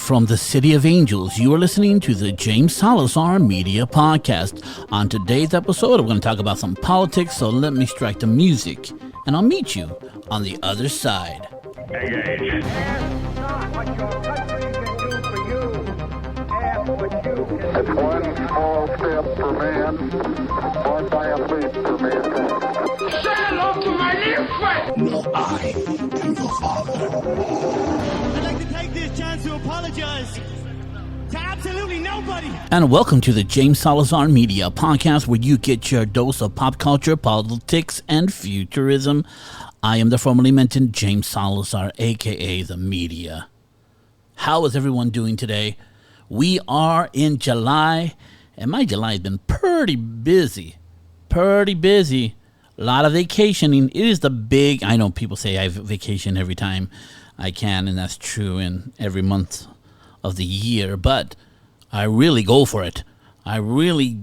from the City of Angels, you are listening to the James Salazar Media Podcast. On today's episode, we're going to talk about some politics, so let me strike the music, and I'll meet you on the other side. Engage. Ask not what your country can do for you. Ask what you can do. It's one small step for man, one giant leap for mankind. Say hello to my little friend. No, I am your father. I'd like to take this chance to apologize to absolutely nobody. And welcome to the James Salazar Media Podcast, where you get your dose of pop culture, politics, and futurism. I am the formerly mentioned James Salazar, a.k.a. The Media. How is everyone doing today? We are in July, and my July has been pretty busy. A lot of vacationing. It is the big, I know people say I vacation every time I can, and that's true in every month of the year, but I really go for it. I really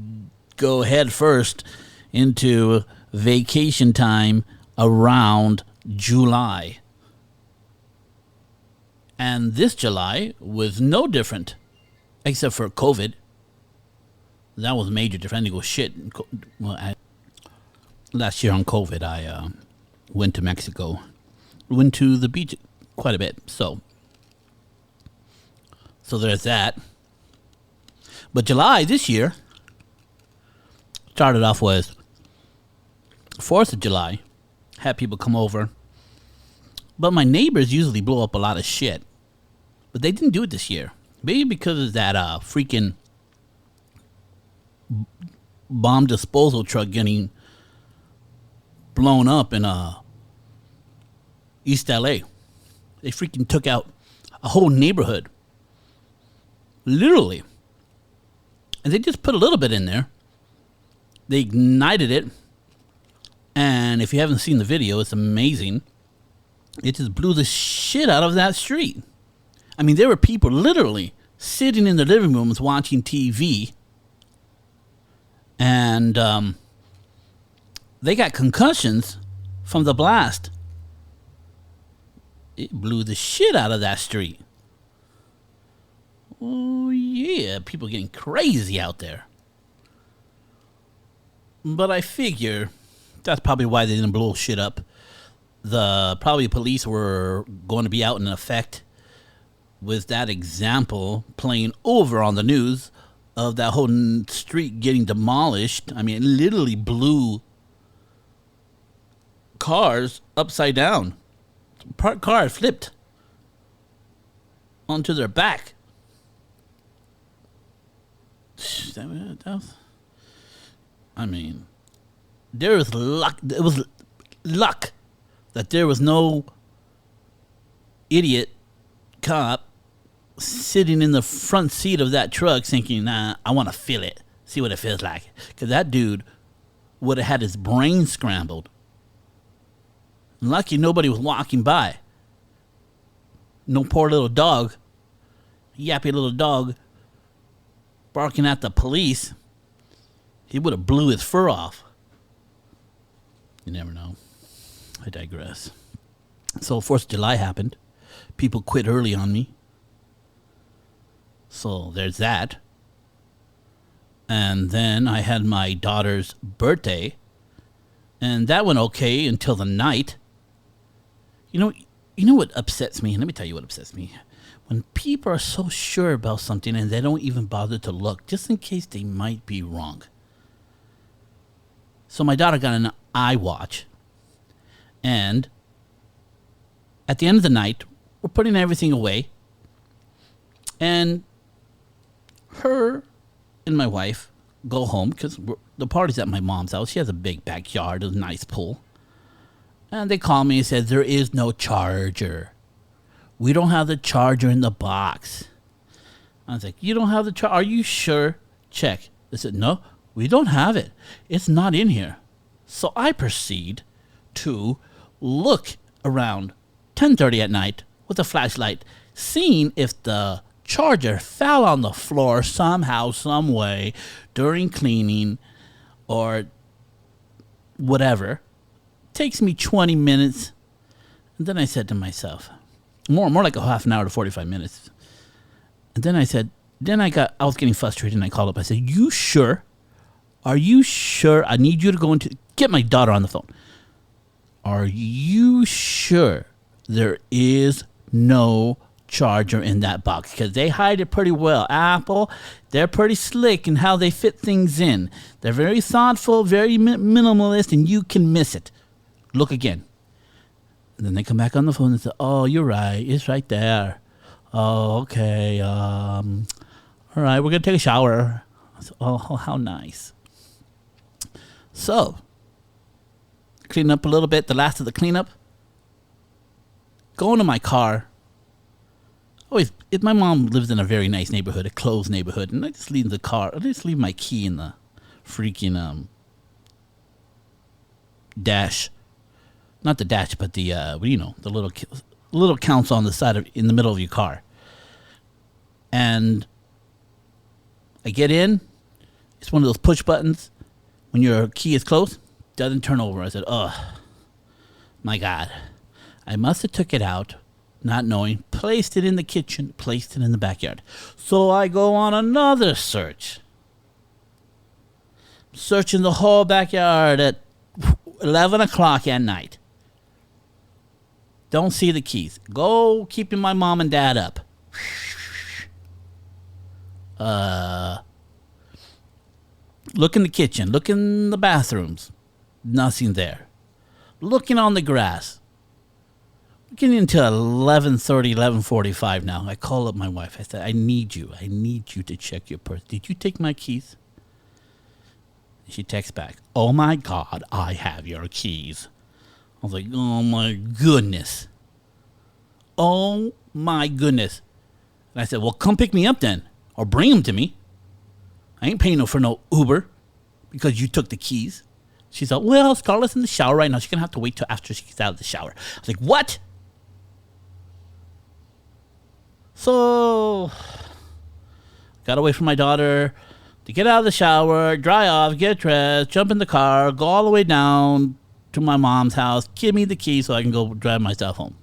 go head first into vacation time around July. And this July was no different, except for COVID. That was major different. I didn't go shit. Well, last year on COVID, I went to Mexico. Went to the beach quite a bit. So there's that. But July this year started off with 4th of July. Had people come over. But my neighbors usually blow up a lot of shit. But they didn't do it this year. Maybe because of that freaking bomb disposal truck getting blown up in East LA. They freaking took out a whole neighborhood. Literally. And they just put a little bit in there. They ignited it. And if you haven't seen the video, it's amazing. It just blew the shit out of that street. I mean, there were people literally sitting in their living rooms watching TV. And they got concussions from the blast. It blew the shit out of that street. Oh, yeah. People getting crazy out there. But I figure that's probably why they didn't blow shit up. Probably police were going to be out in effect with that example playing over on the news of that whole street getting demolished. I mean, it literally blew cars upside down. Parked cars flipped onto their back. I mean, there was luck. It was luck that there was no idiot cop sitting in the front seat of that truck thinking, nah, I want to feel it, see what it feels like. Because that dude would have had his brain scrambled. Lucky nobody was walking by. No poor little dog, yappy little dog, barking at the police. He would have blew his fur off. You never know. I digress. So 4th of July happened. People quit early on me. So there's that. And then I had my daughter's birthday. And that went okay until the night. You know what upsets me? Let me tell you what upsets me. When people are so sure about something and they don't even bother to look, just in case they might be wrong. So my daughter got an iWatch. And at the end of the night, we're putting everything away. And her and my wife go home because the party's at my mom's house. She has a big backyard, a nice pool. And they call me and said, there is no charger. We don't have the charger in the box. I was like, you don't have the charger? Are you sure? Check. They said, no, we don't have it. It's not in here. So I proceed to look around 10:30 at night with a flashlight, seeing if the charger fell on the floor somehow, some way during cleaning or whatever. Takes me 20 minutes. And then I said to myself, more like a half an hour to 45 minutes. And then I was getting frustrated and I called up. I said, "You sure? Are you sure? I need you to go into, get my daughter on the phone. Are you sure there is no charger in that box? Because they hide it pretty well. Apple, they're pretty slick in how they fit things in. They're very thoughtful, very minimalist, and you can miss it. Look again." And then they come back on the phone and say, "Oh, you're right. It's right there. Oh, okay. All right, we're going to take a shower." I said, "Oh, how nice." So, clean up a little bit, the last of the cleanup. Go into my car. My mom lives in a very nice neighborhood, a closed neighborhood, and I just leave the car. I just leave my key in the freaking dash. Not the dash, but the the little console on the side in the middle of your car. And I get in. It's one of those push buttons. When your key is closed, doesn't turn over. I said, "Oh, my God. I must have took it out, not knowing, placed it in the kitchen, placed it in the backyard." So I go on another search. Searching the whole backyard at 11 o'clock at night. Don't see the keys. Go keeping my mom and dad up. Look in the kitchen. Look in the bathrooms. Nothing there. Looking on the grass. Getting into 11:30, 11:45 now. I call up my wife. I said, I need you to check your purse. Did you take my keys? She texts back, "Oh my God, I have your keys." I was like, "Oh my goodness. Oh my goodness." And I said, "Well, come pick me up then, or bring them to me. I ain't paying for no Uber because you took the keys." She's like, "Well, Scarlett's in the shower right now. She's going to have to wait till after she gets out of the shower." I was like, "What?" So, got away from my daughter to get out of the shower, dry off, get dressed, jump in the car, go all the way down to my mom's house, give me the key so I can go drive myself home.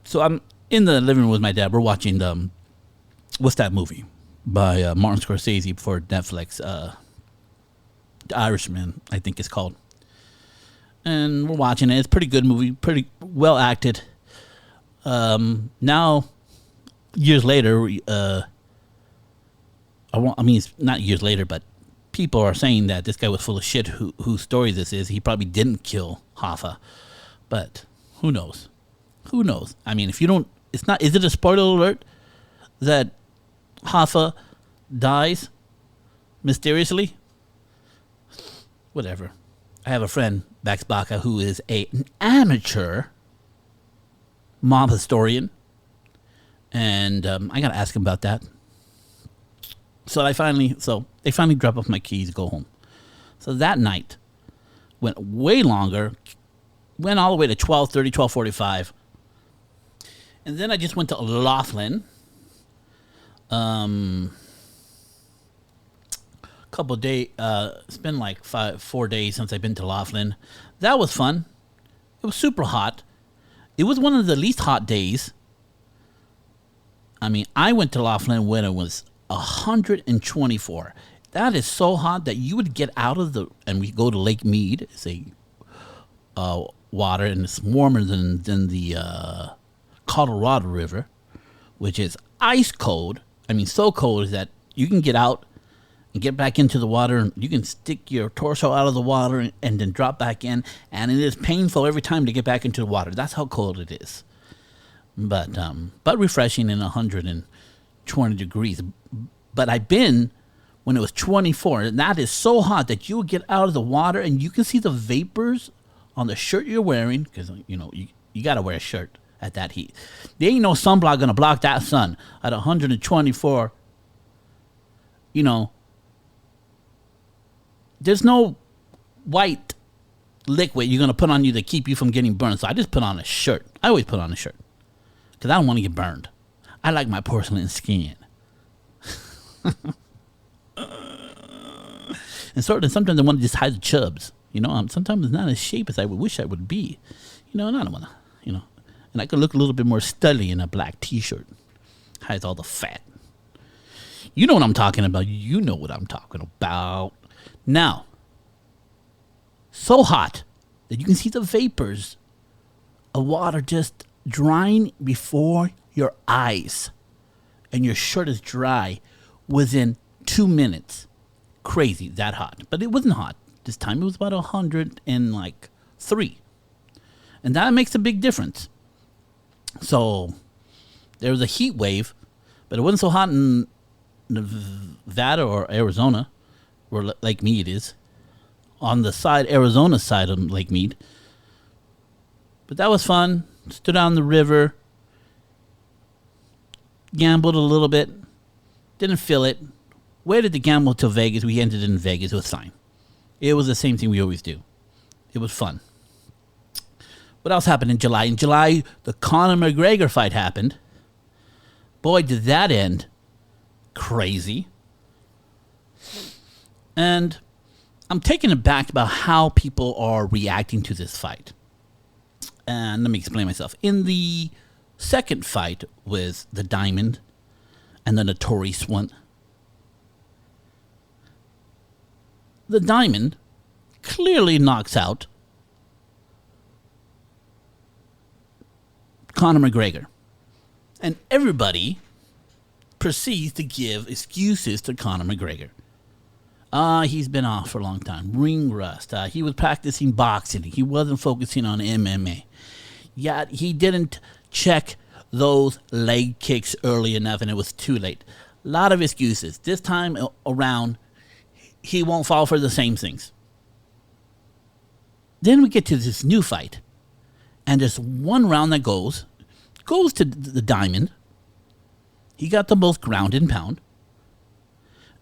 So I'm in the living room with my dad. We're watching what's that movie by Martin Scorsese for Netflix? The Irishman, I think it's called. And we're watching it. It's a pretty good movie, pretty well acted. Now, years later, it's not years later, but people are saying that this guy was full of shit. Whose story this is? He probably didn't kill Hoffa, but who knows? Who knows? I mean, if you don't, it's not. Is it a spoiler alert that Hoffa dies mysteriously? Whatever. I have a friend, Bax Baca, who is an amateur mob historian, and I gotta ask him about that. So they finally drop off my keys, go home. So that night went way longer, went all the way to 12:30, 12:45, and then I just went to Laughlin. Couple of days. It's been like 4 days since I've been to Laughlin. That was fun. It was super hot. It was one of the least hot days. I mean, I went to Laughlin when it was 124. That is so hot that you would get out of and we go to Lake Mead. It's a water, and it's warmer than the Colorado River, which is ice cold. I mean, so cold that you can get out and get back into the water, and you can stick your torso out of the water and then drop back in, and it is painful every time to get back into the water. That's how cold it is. But refreshing in 120 degrees. But I've been when it was 24, and that is so hot that you would get out of the water and you can see the vapors on the shirt you're wearing, because you got to wear a shirt at that heat. There ain't no sunblock gonna block that sun at 124. There's no white liquid you're going to put on you to keep you from getting burned. So I just put on a shirt. I always put on a shirt because I don't want to get burned. I like my porcelain skin. And sometimes I want to just hide the chubs. Sometimes it's not as shape as I would wish I would be. And I don't want to, and I could look a little bit more studly in a black T-shirt. Hides all the fat. You know what I'm talking about. You know what I'm talking about. Now, so hot that you can see the vapors of water just drying before your eyes. And your shirt is dry within 2 minutes. Crazy, that hot. But it wasn't hot. This time it was about 103. And that makes a big difference. So there was a heat wave, but it wasn't so hot in Nevada or Arizona, where Lake Mead is. On the side, Arizona side of Lake Mead. But that was fun. Stood on the river. Gambled a little bit. Didn't feel it. Waited to gamble till Vegas. We ended in Vegas. It was fine. It was the same thing we always do. It was fun. What else happened in July? In July, the Conor McGregor fight happened. Boy, did that end crazy. And I'm taken aback about how people are reacting to this fight. And let me explain myself. In the second fight with the Diamond and the Notorious one, the Diamond clearly knocks out Conor McGregor. And everybody proceeds to give excuses to Conor McGregor. He's been off for a long time. Ring rust. He was practicing boxing. He wasn't focusing on MMA. Yet he didn't check those leg kicks early enough and it was too late. A lot of excuses. This time around, he won't fall for the same things. Then we get to this new fight. And there's one round that goes to the Diamond. He got the most ground and pound.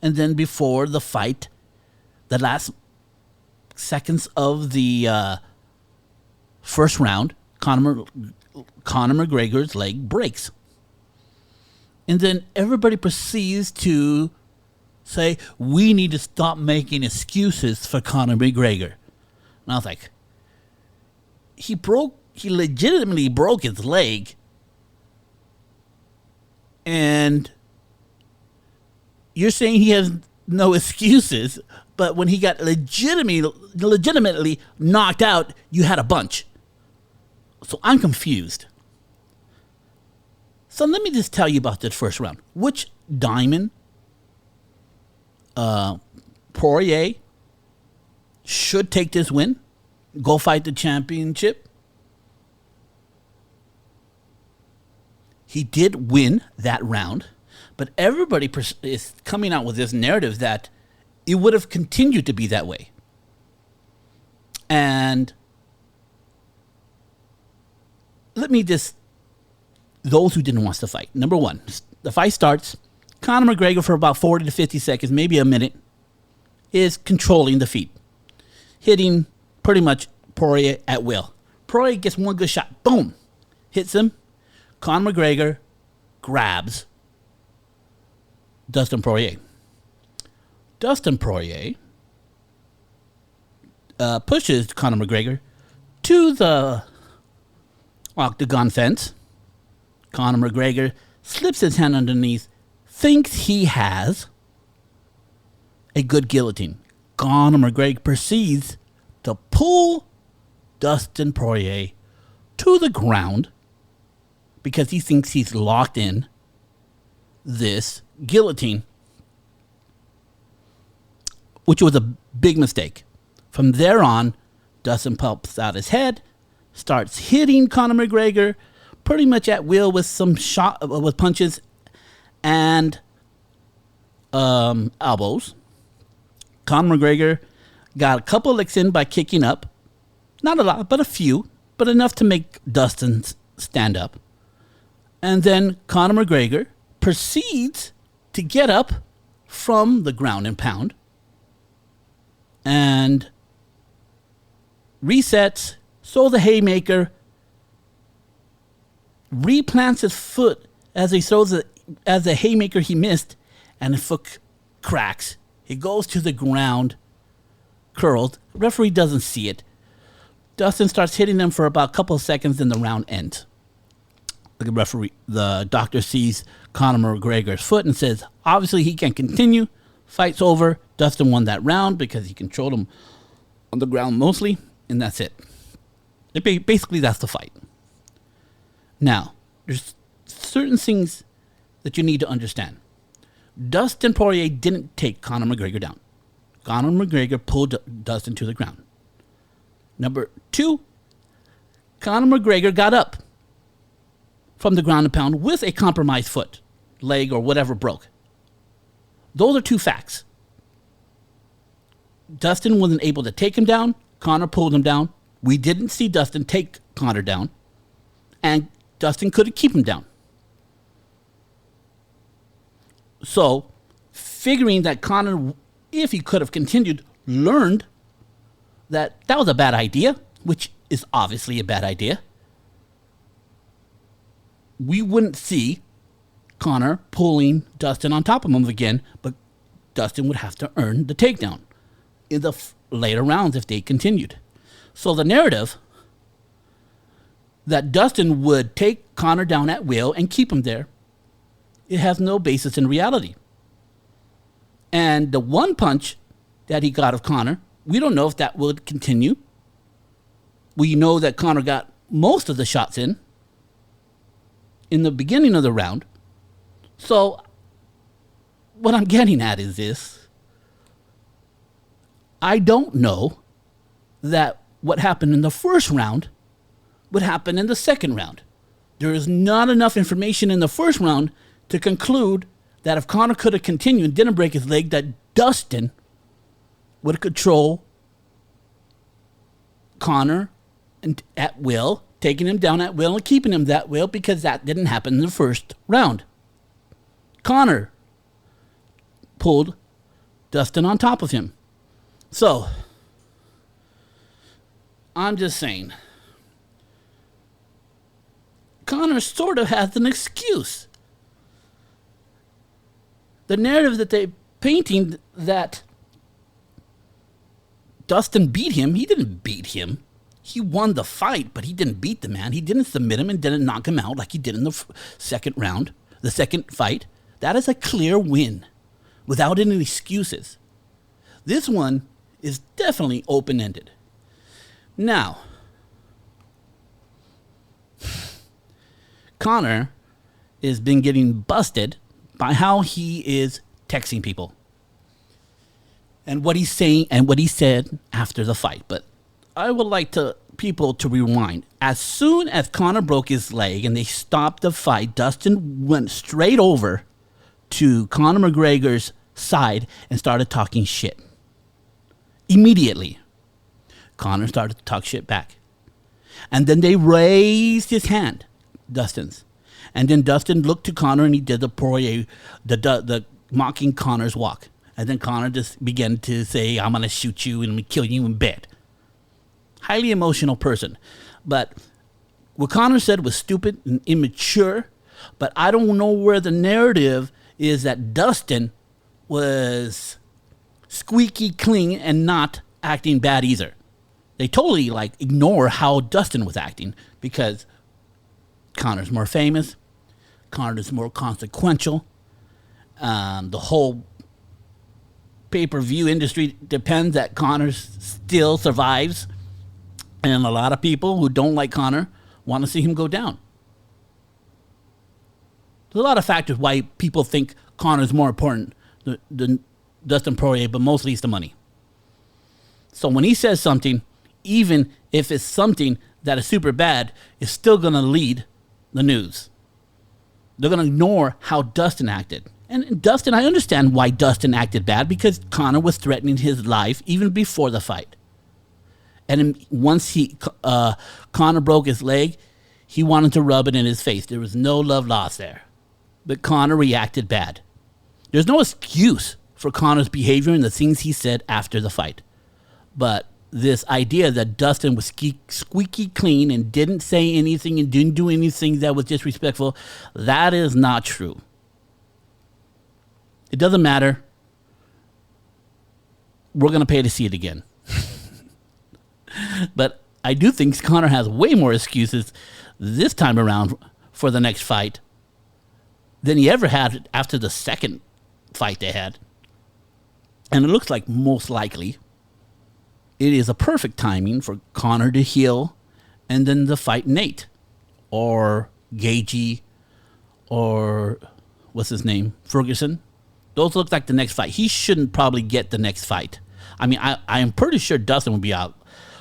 And then before the fight, the last seconds of the first round, Conor McGregor's leg breaks. And then everybody proceeds to say, we need to stop making excuses for Conor McGregor. And I was like, he legitimately broke his leg. And you're saying he has no excuses, but when he got legitimately knocked out, you had a bunch. So I'm confused. So let me just tell you about this first round. Which Diamond, Poirier, should take this win, go fight the championship. He did win that round, but everybody is coming out with this narrative that it would have continued to be that way. And let me just, those who didn't watch the fight. Number one, the fight starts. Conor McGregor for about 40 to 50 seconds, maybe a minute, is controlling the feet. Hitting pretty much Poirier at will. Poirier gets one good shot. Boom. Hits him. Conor McGregor grabs Dustin Poirier. Dustin Poirier pushes Conor McGregor to the octagon fence. Conor McGregor slips his hand underneath, thinks he has a good guillotine. Conor McGregor proceeds to pull Dustin Poirier to the ground because he thinks he's locked in this guillotine, which was a big mistake. From there on, Dustin pops out his head, starts hitting Conor McGregor pretty much at will with some with punches and elbows. Conor McGregor got a couple licks in by kicking up. Not a lot, but a few, but enough to make Dustin stand up. And then Conor McGregor proceeds to get up from the ground and pound and resets, throws the haymaker, replants his foot as he throws it, as the haymaker he missed, and the foot cracks. He goes to the ground, curled. Referee doesn't see it. Dustin starts hitting them for about a couple of seconds, then the round ends. the doctor sees Conor McGregor's foot and says, obviously he can continue. Fight's over. Dustin won that round because he controlled him on the ground mostly, and that's it. Basically, that's the fight. Now, there's certain things that you need to understand. Dustin Poirier didn't take Conor McGregor down. Conor McGregor pulled Dustin to the ground. Number 2, Conor McGregor got up from the ground and pound with a compromised foot, leg, or whatever broke. Those are 2 facts. Dustin wasn't able to take him down. Conor pulled him down. We didn't see Dustin take Conor down. And Dustin couldn't keep him down. So, figuring that Conor, if he could have continued, learned that was a bad idea, which is obviously a bad idea, we wouldn't see Conor pulling Dustin on top of him again, but Dustin would have to earn the takedown in the later rounds if they continued. So the narrative that Dustin would take Conor down at will and keep him there, it has no basis in reality. And the one punch that he got of Conor, we don't know if that would continue. We know that Conor got most of the shots in the beginning of the round. So what I'm getting at is this. I don't know that what happened in the first round would happen in the second round. There is not enough information in the first round to conclude that if Conor could have continued and didn't break his leg, that Dustin would control Conor at will, taking him down at will and keeping him that will, because that didn't happen in the first round. Conor pulled Dustin on top of him. So, I'm just saying, Conor sort of has an excuse. The narrative that they're painting that Dustin beat him, he didn't beat him. He won the fight, but he didn't beat the man. He didn't submit him and didn't knock him out like he did in the second round, the second fight. That is a clear win without any excuses. This one is definitely open-ended. Now, Conor has been getting busted by how he is texting people and what he's saying and what he said after the fight. But I would like people to rewind. As soon as Conor broke his leg and they stopped the fight, Dustin went straight over to Conor McGregor's side and started talking shit. Immediately, Conor started to talk shit back. And then they raised his hand, Dustin's. And then Dustin looked to Conor and he did the Poirier, the mocking Conor's walk. And then Conor just began to say, I'm going to shoot you and I'm going to kill you in bed. Highly emotional person. But what Conor said was stupid and immature. But I don't know where the narrative is that Dustin was squeaky clean and not acting bad either. They totally ignore how Dustin was acting because Conor's more famous. Conor's more consequential. The whole pay-per-view industry depends that Conor still survives. And a lot of people who don't like Conor want to see him go down. There's a lot of factors why people think Conor's more important than Dustin Poirier, but mostly it's the money. So when he says something, even if it's something that is super bad, it's still going to lead the news. They're going to ignore how Dustin acted. And Dustin, I understand why Dustin acted bad, because Conor was threatening his life even before the fight. And once Conor broke his leg, he wanted to rub it in his face. There was no love lost there. But Conor reacted bad. There's no excuse for Conor's behavior and the things he said after the fight. But this idea that Dustin was squeaky clean and didn't say anything and didn't do anything that was disrespectful, that is not true. It doesn't matter. We're going to pay to see it again. But I do think Conor has way more excuses this time around for the next fight than he ever had after the second fight they had. And it looks like most likely it is a perfect timing for Conor to heal and then to fight Nate or Gagey or what's his name, Ferguson. Those look like the next fight. He shouldn't probably get the next fight. I mean, I am pretty sure Dustin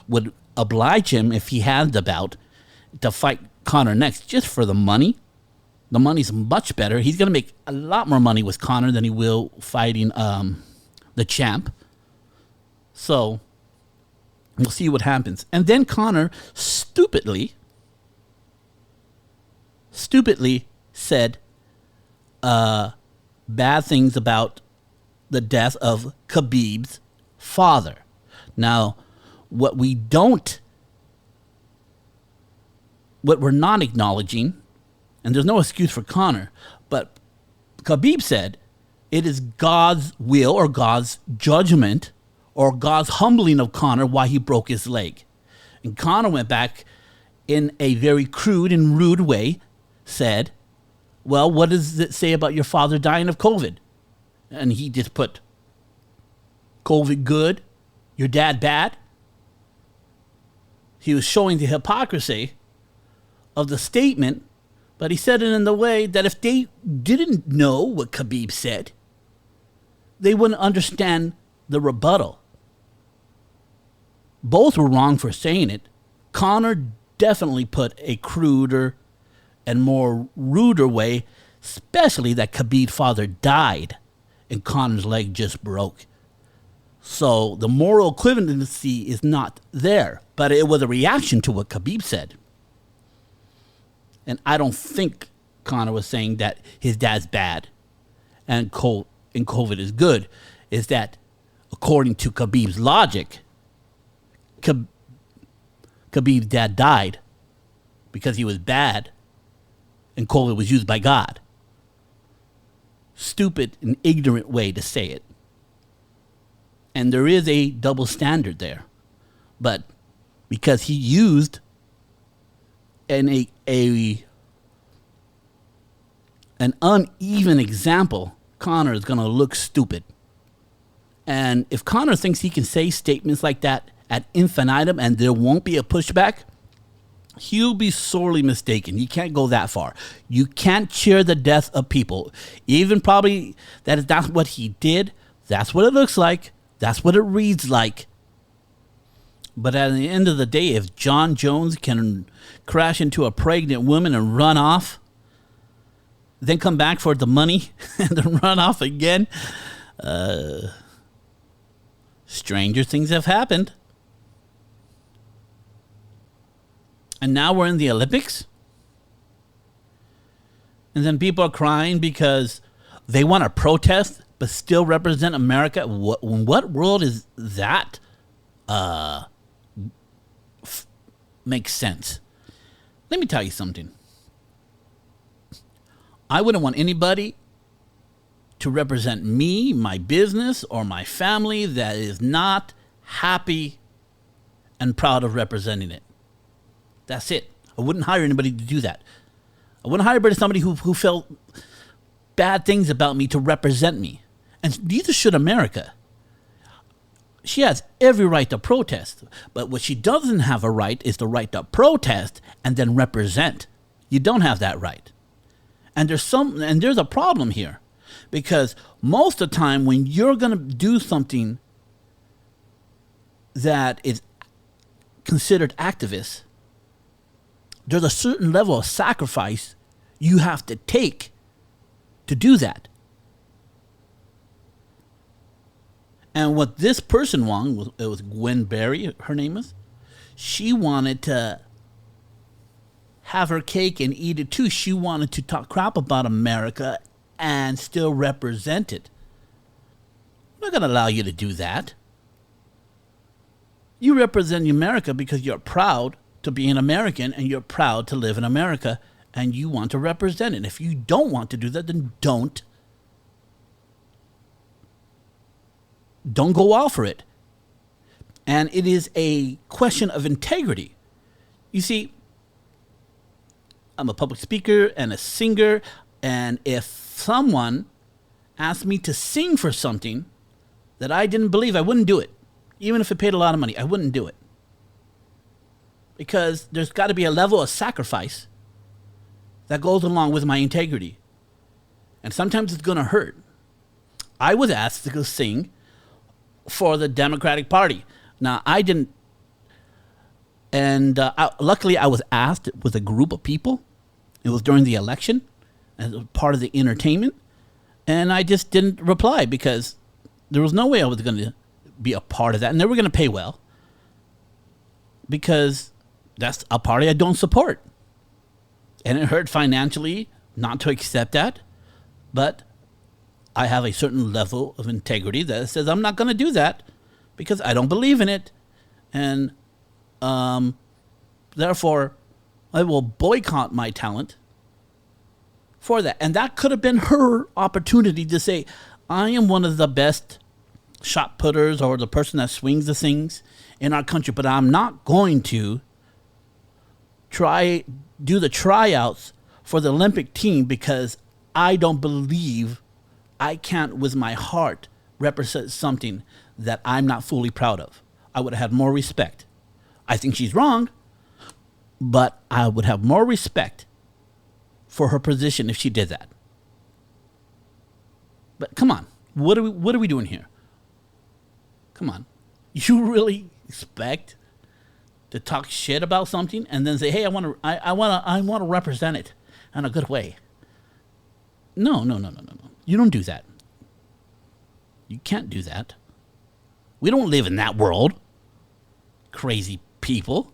would oblige him if he had the bout to fight Conor next just for the money. The money's much better. He's going to make a lot more money with Conor than he will fighting the champ. So we'll see what happens. And then Conor stupidly said bad things about the death of Khabib's father. Now, what we're not acknowledging, and there's no excuse for Conor, but Khabib said it is God's will or God's judgment or God's humbling of Conor why he broke his leg. And Conor went back in a very crude and rude way, said, well, what does it say about your father dying of COVID? And he just put, COVID good, your dad bad. He was showing the hypocrisy of the statement, but he said it in the way that if they didn't know what Khabib said, they wouldn't understand the rebuttal. Both were wrong for saying it. Conor definitely put a cruder and more ruder way, especially that Khabib's father died and Conor's leg just broke. So the moral equivalency is not there, but it was a reaction to what Khabib said. And I don't think Conor was saying that his dad's bad and COVID is good. Is that according to Khabib's logic, Khabib's dad died because he was bad and COVID was used by God. Stupid and ignorant way to say it. And there is a double standard there. But because he used an uneven example, Conor is going to look stupid. And if Conor thinks he can say statements like that ad infinitum and there won't be a pushback, he'll be sorely mistaken. You can't go that far. You can't cheer the death of people. Even probably that's what he did. That's what it looks like. That's what it reads like. But at the end of the day, if John Jones can crash into a pregnant woman and run off, then come back for the money and then run off again, stranger things have happened. And now we're in the Olympics. And then people are crying because they want to protest but still represent America. What world is that? Makes sense. Let me tell you something. I wouldn't want anybody to represent me, my business, or my family that is not happy and proud of representing it. That's it. I wouldn't hire anybody to do that. I wouldn't hire somebody who felt bad things about me to represent me. And neither should America. She has every right to protest. But what she doesn't have a right is the right to protest and then represent. You don't have that right. And there's a problem here. Because most of the time when you're going to do something that is considered activist, there's a certain level of sacrifice you have to take to do that. And what this person wanted, it was Gwen Berry, her name is, she wanted to have her cake and eat it too. She wanted to talk crap about America and still represent it. I'm not going to allow you to do that. You represent America because you're proud to be an American and you're proud to live in America and you want to represent it. If you don't want to do that, then don't. Don't go all for it. And it is a question of integrity. You see, I'm a public speaker and a singer. And if someone asked me to sing for something that I didn't believe, I wouldn't do it. Even if it paid a lot of money, I wouldn't do it. Because there's got to be a level of sacrifice that goes along with my integrity. And sometimes it's going to hurt. I was asked to go sing for the Democratic Party. Now, I didn't. And luckily, I was asked with a group of people. It was during the election as part of the entertainment. And I just didn't reply because there was no way I was going to be a part of that. And they were going to pay well because that's a party I don't support. And it hurt financially not to accept that. But I have a certain level of integrity that says I'm not going to do that because I don't believe in it. And therefore, I will boycott my talent for that. And that could have been her opportunity to say, I am one of the best shot putters or the person that swings the things in our country, but I'm not going to do the tryouts for the Olympic team because I don't believe I can't, with my heart, represent something that I'm not fully proud of. I would have had more respect. I think she's wrong, but I would have more respect for her position if she did that. But come on, what are we doing here? Come on, you really expect to talk shit about something and then say, "Hey, I want to represent it in a good way." No. You don't do that. You can't do that. We don't live in that world. Crazy people.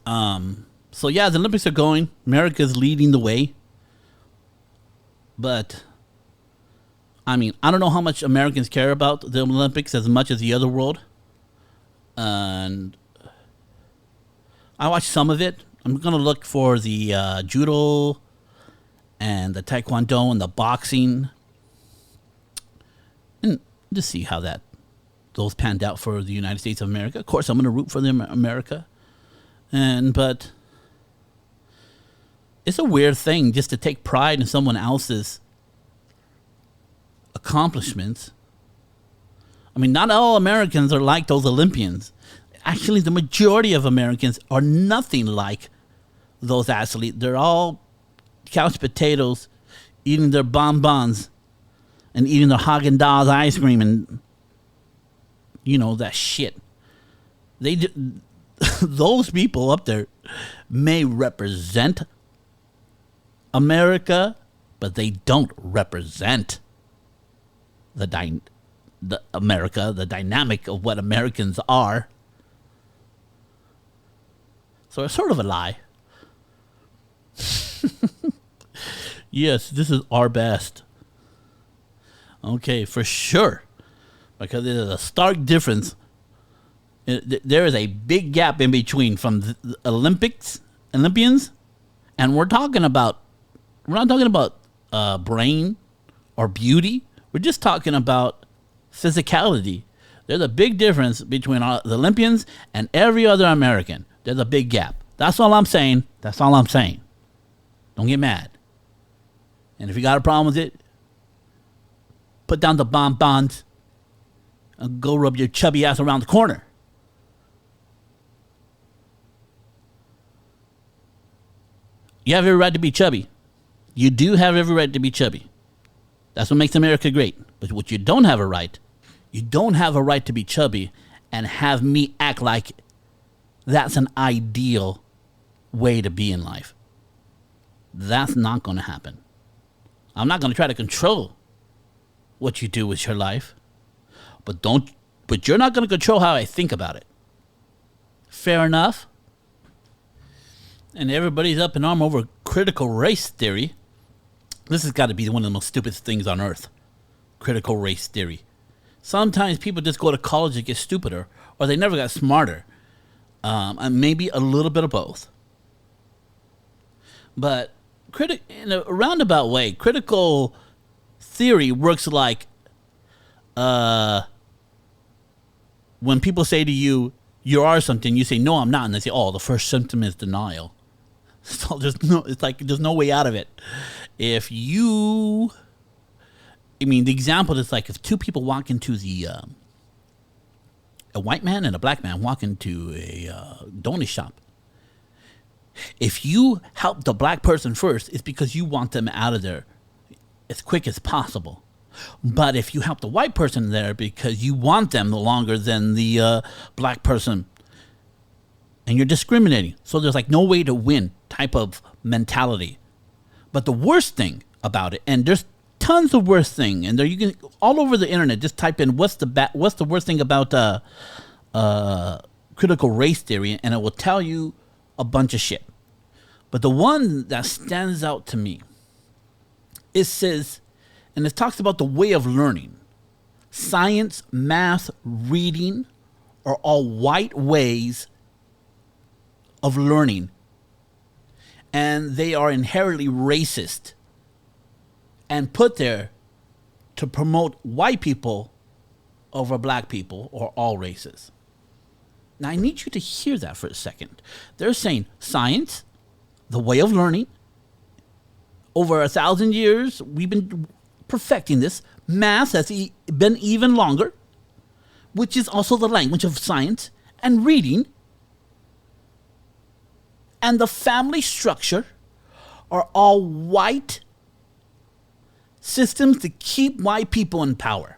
So yeah, the Olympics are going. America's leading the way. But I mean, I don't know how much Americans care about the Olympics as much as the other world. And I watched some of it. I'm going to look for the judo and the taekwondo and the boxing. And just see how those panned out for the United States of America. Of course, I'm going to root for them, America. But it's a weird thing just to take pride in someone else's accomplishments. I mean, not all Americans are like those Olympians. Actually, the majority of Americans are nothing like those athletes. They're all couch potatoes, eating their bonbons and eating their Haagen-Dazs ice cream and, that shit. Those people up there may represent America, but they don't represent the dynamic of what Americans are. So it's sort of a lie. Yes, this is our best. Okay, for sure. Because there's a stark difference. There is a big gap in between from the Olympians, and we're not talking about brain or beauty. We're just talking about physicality. There's a big difference between the Olympians and every other American. There's a big gap. That's all I'm saying. Don't get mad. And if you got a problem with it, put down the bonbons and go rub your chubby ass around the corner. You have every right to be chubby. You do have every right to be chubby. That's what makes America great. But what you don't have a right to be chubby and have me act like that's an ideal way to be in life. That's not going to happen. I'm not going to try to control what you do with your life. But you're not going to control how I think about it. Fair enough? And everybody's up in arm over critical race theory. This has got to be one of the most stupid things on earth. Critical race theory. Sometimes people just go to college and get stupider, or they never got smarter. And maybe a little bit of both. But in a roundabout way, critical theory works like when people say to you, you are something, you say, no, I'm not. And they say, oh, the first symptom is denial. So there's no way out of it. The example is like if two people walk into a white man and a black man walk into a donut shop. If you help the black person first, it's because you want them out of there as quick as possible. But if you help the white person there because you want them longer than the black person, and you're discriminating. So there's like no way to win type of mentality. But the worst thing about it, and there's tons of worst thing, and there you can all over the internet just type in what's the worst thing about critical race theory, and it will tell you a bunch of shit. But the one that stands out to me, it says, and it talks about the way of learning. Science, math, reading are all white ways of learning, and they are inherently racist and put there to promote white people over black people or all races. Now I need you to hear that for a second. They're saying science, the way of learning, over 1,000 years we've been perfecting this. Math has been even longer, which is also the language of science, and reading and the family structure are all white systems to keep white people in power.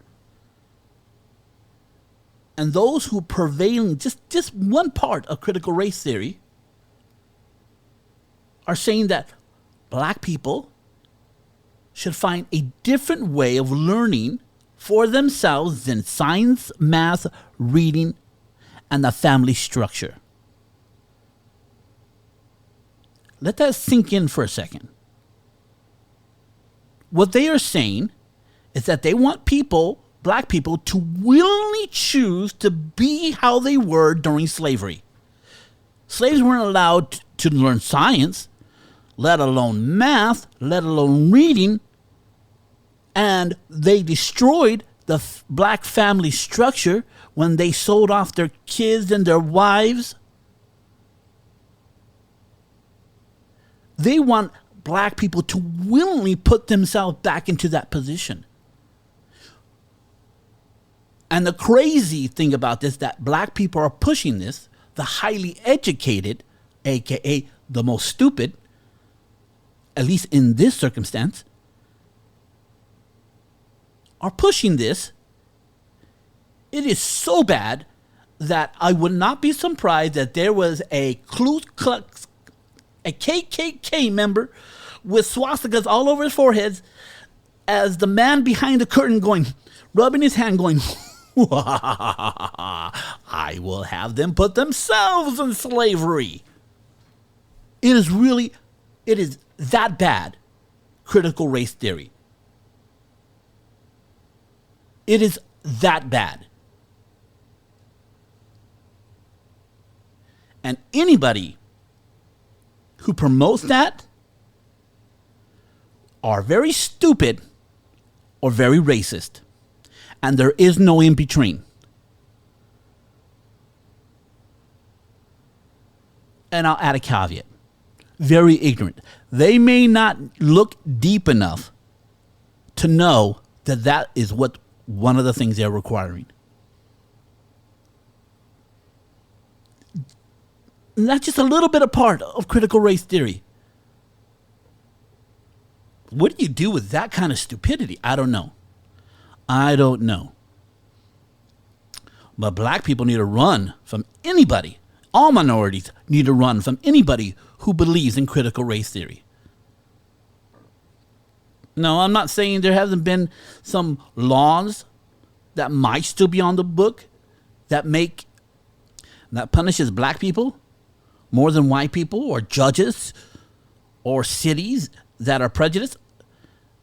And those who prevail just one part of critical race theory are saying that black people should find a different way of learning for themselves than science, math, reading, and the family structure. Let that sink in for a second. What they are saying is that they want people, black people, to willingly choose to be how they were during slavery. Slaves weren't allowed to learn science, let alone math, let alone reading, and they destroyed the black family structure when they sold off their kids and their wives. They want black people to willingly put themselves back into that position. And the crazy thing about this, that black people are pushing this, the highly educated, aka the most stupid, at least in this circumstance, are pushing this. It is so bad that I would not be surprised that there was a Ku Klux, a KKK member with swastikas all over his foreheads as the man behind the curtain going, rubbing his hand going, I will have them put themselves in slavery. It is that bad, critical race theory. It is that bad. And anybody who promotes that are very stupid or very racist. And there is no in between. And I'll add a caveat. Very ignorant. They may not look deep enough to know that that is what one of the things they're requiring. And that's just a little bit a part of critical race theory. What do you do with that kind of stupidity? I don't know. But black people need to run from anybody. All minorities need to run from anybody who believes in critical race theory. No, I'm not saying there hasn't been some laws that might still be on the book that punishes black people more than white people, or judges or cities that are prejudiced,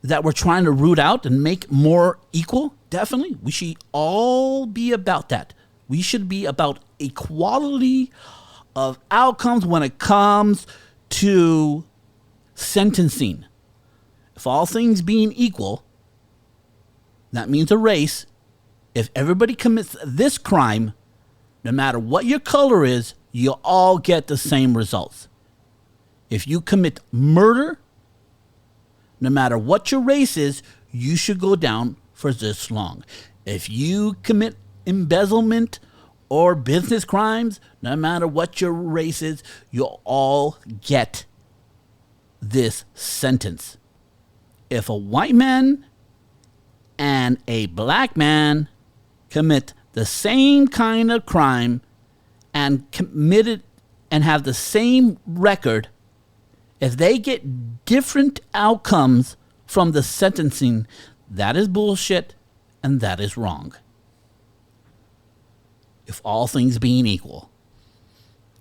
that we're trying to root out and make more equal. Definitely. We should all be about that. We should be about equality of outcomes when it comes to sentencing. If all things being equal, that means a race. If everybody commits this crime, no matter what your color is, you'll all get the same results. If you commit murder, no matter what your race is, you should go down for this long. If you commit embezzlement or business crimes, no matter what your race is, you'll all get this sentence. If a white man and a black man commit the same kind of crime and committed and have the same record, if they get different outcomes from the sentencing, that is bullshit and that is wrong. If all things being equal.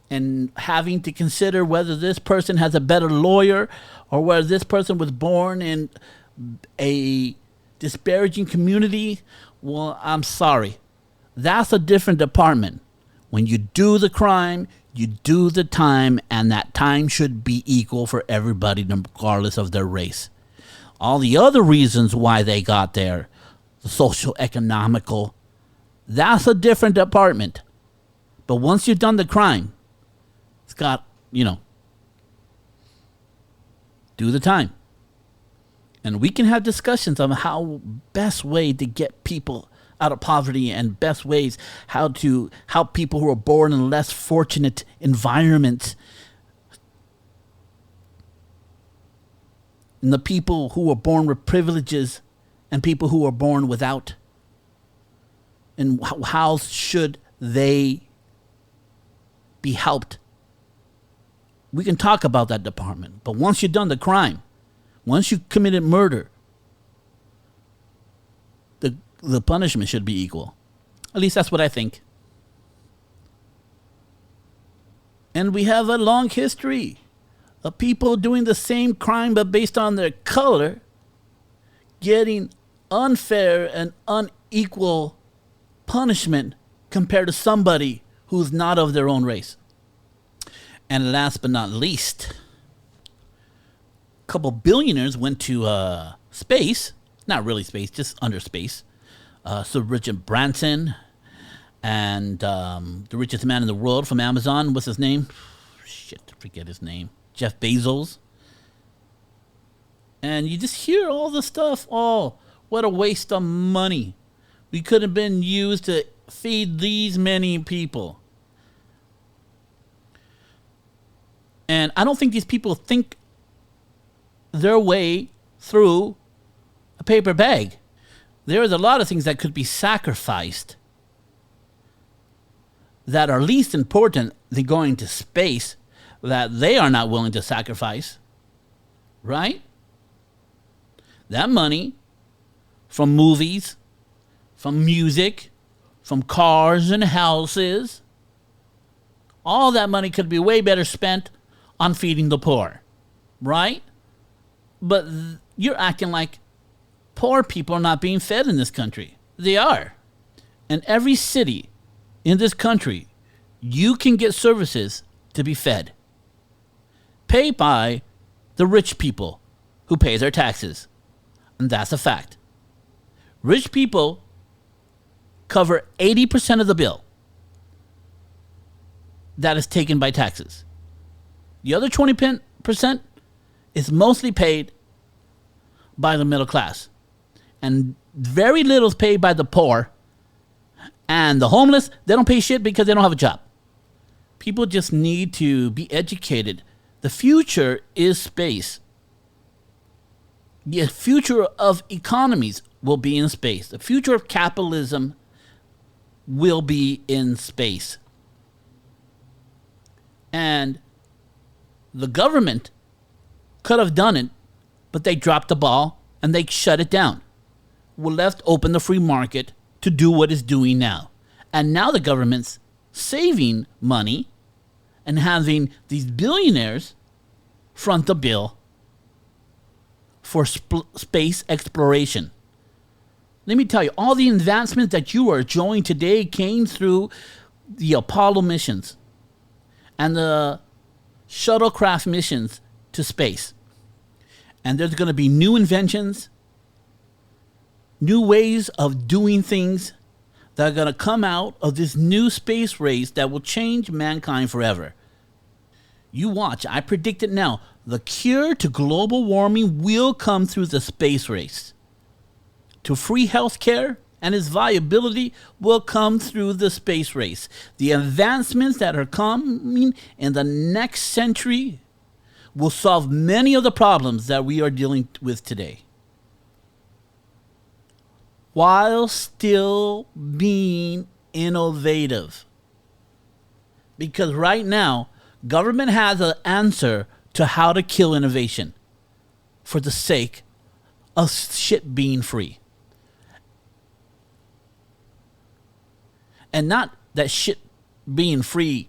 And having to consider whether this person has a better lawyer or whether this person was born in a disparaging community, well, I'm sorry. That's a different department. When you do the crime, you do the time, and that time should be equal for everybody, regardless of their race. All the other reasons why they got there, the social, economical, that's a different department. But once you've done the crime, it's got, do the time. And we can have discussions on how best way to get people out of poverty and best ways how to help people who are born in less fortunate environments. And the people who are born with privileges and people who are born without. And how should they be helped? We can talk about that department. But once you've done the crime, once you committed murder, the punishment should be equal. At least that's what I think. And we have a long history of people doing the same crime but based on their color, getting unfair and unequal punishment compared to somebody who's not of their own race. And last but not least, a couple billionaires went to space. Not really space, just under space. So Richard Branson and the richest man in the world from Amazon, what's his name? Shit, forget his name. Jeff Bezos. And you just hear all the stuff. Oh, what a waste of money. We could have been used to feed these many people. And I don't think these people think their way through a paper bag. There is a lot of things that could be sacrificed that are least important than going to space that they are not willing to sacrifice. Right? That money from movies, from music, from cars and houses, all that money could be way better spent on feeding the poor. Right? But you're acting like poor people are not being fed in this country. They are. In every city in this country, you can get services to be fed. Paid by the rich people who pay their taxes. And that's a fact. Rich people cover 80% of the bill that is taken by taxes. The other 20% is mostly paid by the middle class. And very little is paid by the poor. And the homeless, they don't pay shit because they don't have a job. People just need to be educated. The future is space. The future of economies will be in space. The future of capitalism will be in space. And the government could have done it, but they dropped the ball and they shut it down. We left open the free market to do what it's doing now. And now the government's saving money and having these billionaires front the bill for space exploration. Let me tell you, all the advancements that you are enjoying today came through the Apollo missions and the shuttlecraft missions to space. And there's going to be new inventions, new ways of doing things that are going to come out of this new space race that will change mankind forever. You watch. I predict it now. The cure to global warming will come through the space race. To free healthcare and its viability will come through the space race. The advancements that are coming in the next century will solve many of the problems that we are dealing with today, while still being innovative. Because right now, government has an answer to how to kill innovation for the sake of shit being free. And not that shit being free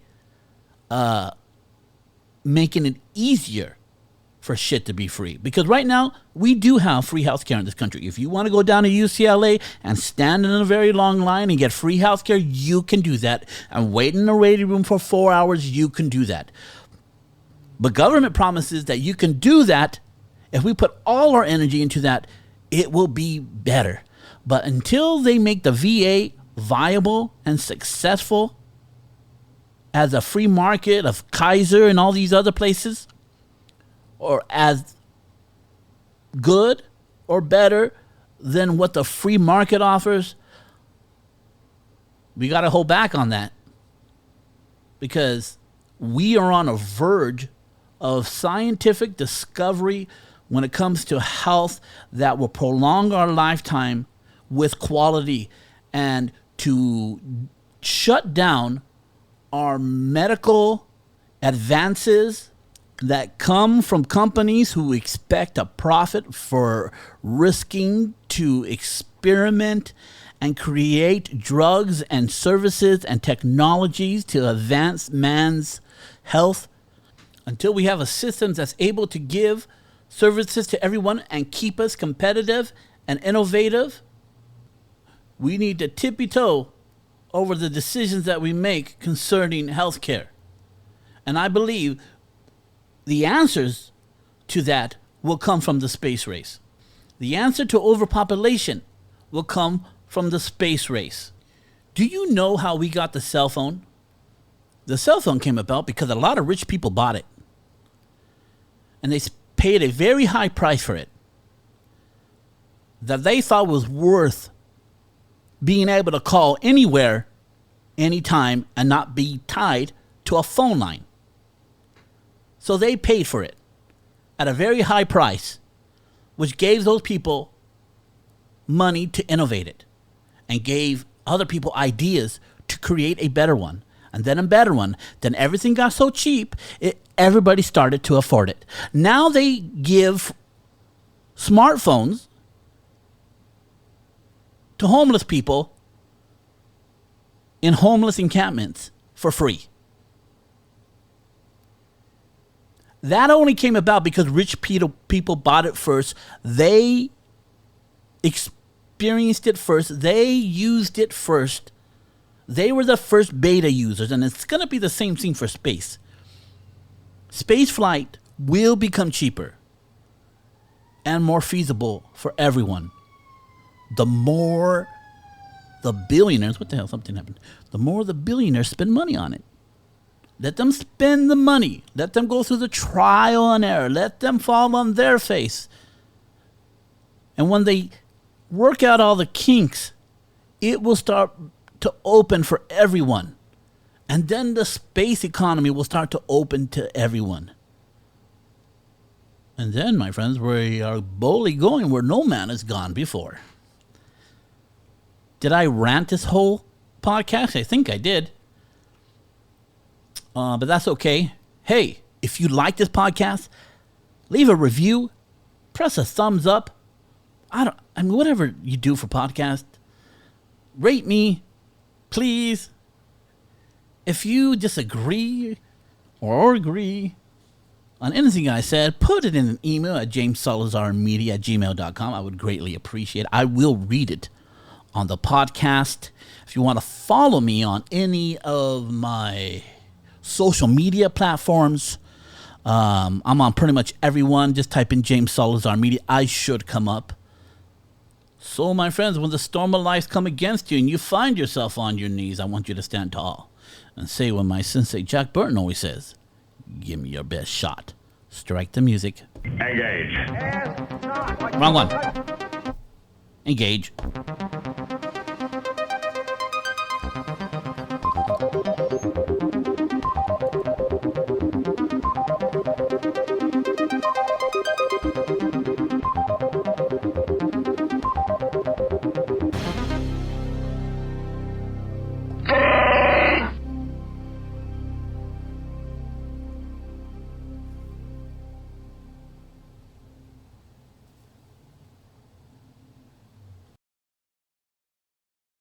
making it easier for shit to be free. Because right now, we do have free healthcare in this country. If you want to go down to UCLA and stand in a very long line and get free healthcare, you can do that. And wait in a waiting room for 4 hours, you can do that. But government promises that you can do that. If we put all our energy into that, it will be better. But until they make the VA viable and successful as a free market of Kaiser and all these other places, or as good or better than what the free market offers, we got to hold back on that, because we are on a verge of scientific discovery when it comes to health that will prolong our lifetime with quality, and to shut down our medical advances that come from companies who expect a profit for risking to experiment and create drugs and services and technologies to advance man's health. Until we have a system that's able to give services to everyone and keep us competitive and innovative, we need to tippy-toe over the decisions that we make concerning healthcare. And I believe the answers to that will come from the space race. The answer to overpopulation will come from the space race. Do you know how we got the cell phone? The cell phone came about because a lot of rich people bought it. And they paid a very high price for it that they thought was worth being able to call anywhere, anytime, and not be tied to a phone line. So they paid for it at a very high price, which gave those people money to innovate it and gave other people ideas to create a better one, and then a better one. Then everything got so cheap, everybody started to afford it. Now they give smartphones to homeless people in homeless encampments for free. That only came about because rich people bought it first. They experienced it first. They used it first. They were the first beta users, and it's going to be the same thing for space. Space flight will become cheaper and more feasible for everyone. The more the billionaires, something happened. The more the billionaires spend money on it. Let them spend the money. Let them go through the trial and error. Let them fall on their face. And when they work out all the kinks, it will start to open for everyone. And then the space economy will start to open to everyone. And then, my friends, we are boldly going where no man has gone before. Did I rant this whole podcast? I think I did. But that's okay. Hey, if you like this podcast, leave a review, press a thumbs up. Whatever you do for podcast, rate me, please. If you disagree or agree on anything I said, put it in an email at jamessalazarmedia@gmail.com. I would greatly appreciate it. I will read it on the podcast. If you want to follow me on any of my social media platforms, I'm on pretty much everyone. Just type in James Salazar Media. I should come up. So, my friends, when the storm of life come against you and you find yourself on your knees, I want you to stand tall and say what my sensei Jack Burton always says: Give me your best shot. Strike the music. Engage. Ask not what Wrong your one. country- Engage.